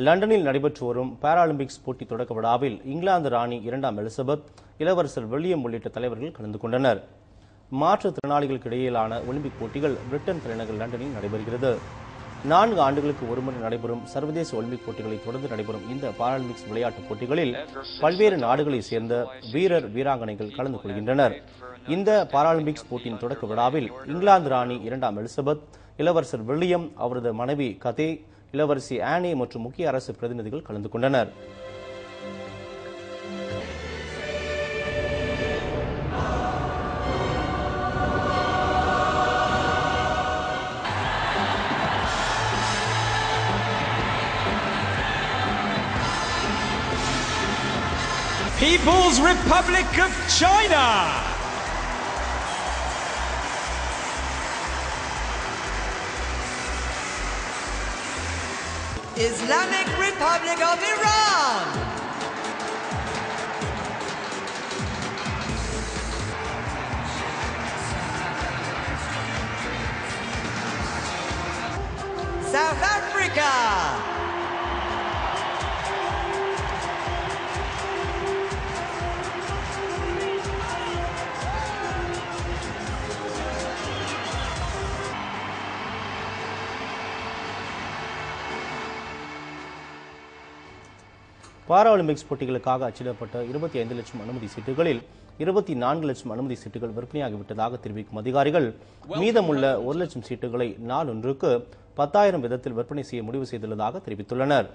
லண்டனில் நடைபெற்று வரும் பாராலிம்பிக்ஸ் போட்டி தொடக்க விழாவில் இங்கிலாந்து ராணி 2ஆம் எலிசபெத், இளவரசர் வில்லியம் உள்ளிட்ட தலைவர்கள் கலந்து கொண்டனர். மாற்றுத்திறனாளிகளுக்கு இடையிலான ஒலிம்பிக் போட்டிகள் பிரிட்டன் தலைநகர் லண்டனில் நடைபெறுகிறது. 4 ஆண்டுகளுக்கு ஒருமுறை நடைபெறும் சர்வதேச ஒலிம்பிக் போட்டிகளை தொடர்ந்து நடைபெறும் இந்த பாராலிம்பிக்ஸ் விளையாட்டுப் போட்டிகளில் பல்வேறு நாடுகளைச் சேர்ந்த வீரர் வீராங்கனைகள் கலந்து கொள்கின்றனர். இந்த பாராலிம்பிக்ஸ் போட்டியின் தொடக்க விழாவில் இங்கிலாந்து ராணி 2ஆம் எலிசபெத், இளவரசர் வில்லியம், அவரது மனைவி கதே, இளவரசி ஆனி மற்றும் முக்கிய அரசு பிரதிநிதிகள் கலந்து கொண்டனர். People's Republic of China. Islamic Republic of Iran. South Africa. Paralympics போட்டிகளுக்காக அச்சிடப்பட்ட 25 லட்சம் அனுமதி சீட்டுகளில் 24 லட்சம் அனுமதி சீட்டுகள் விற்பனையாகிவிட்டதாக தெரிவிக்கும் அதிகாரிகள், மீதமுள்ள 1 லட்சம் சீட்டுகளை நாளொன்றுக்கு 10,000 விதத்தில் விற்பனை செய்ய முடிவு செய்துள்ளதாக தெரிவித்துள்ளனர்.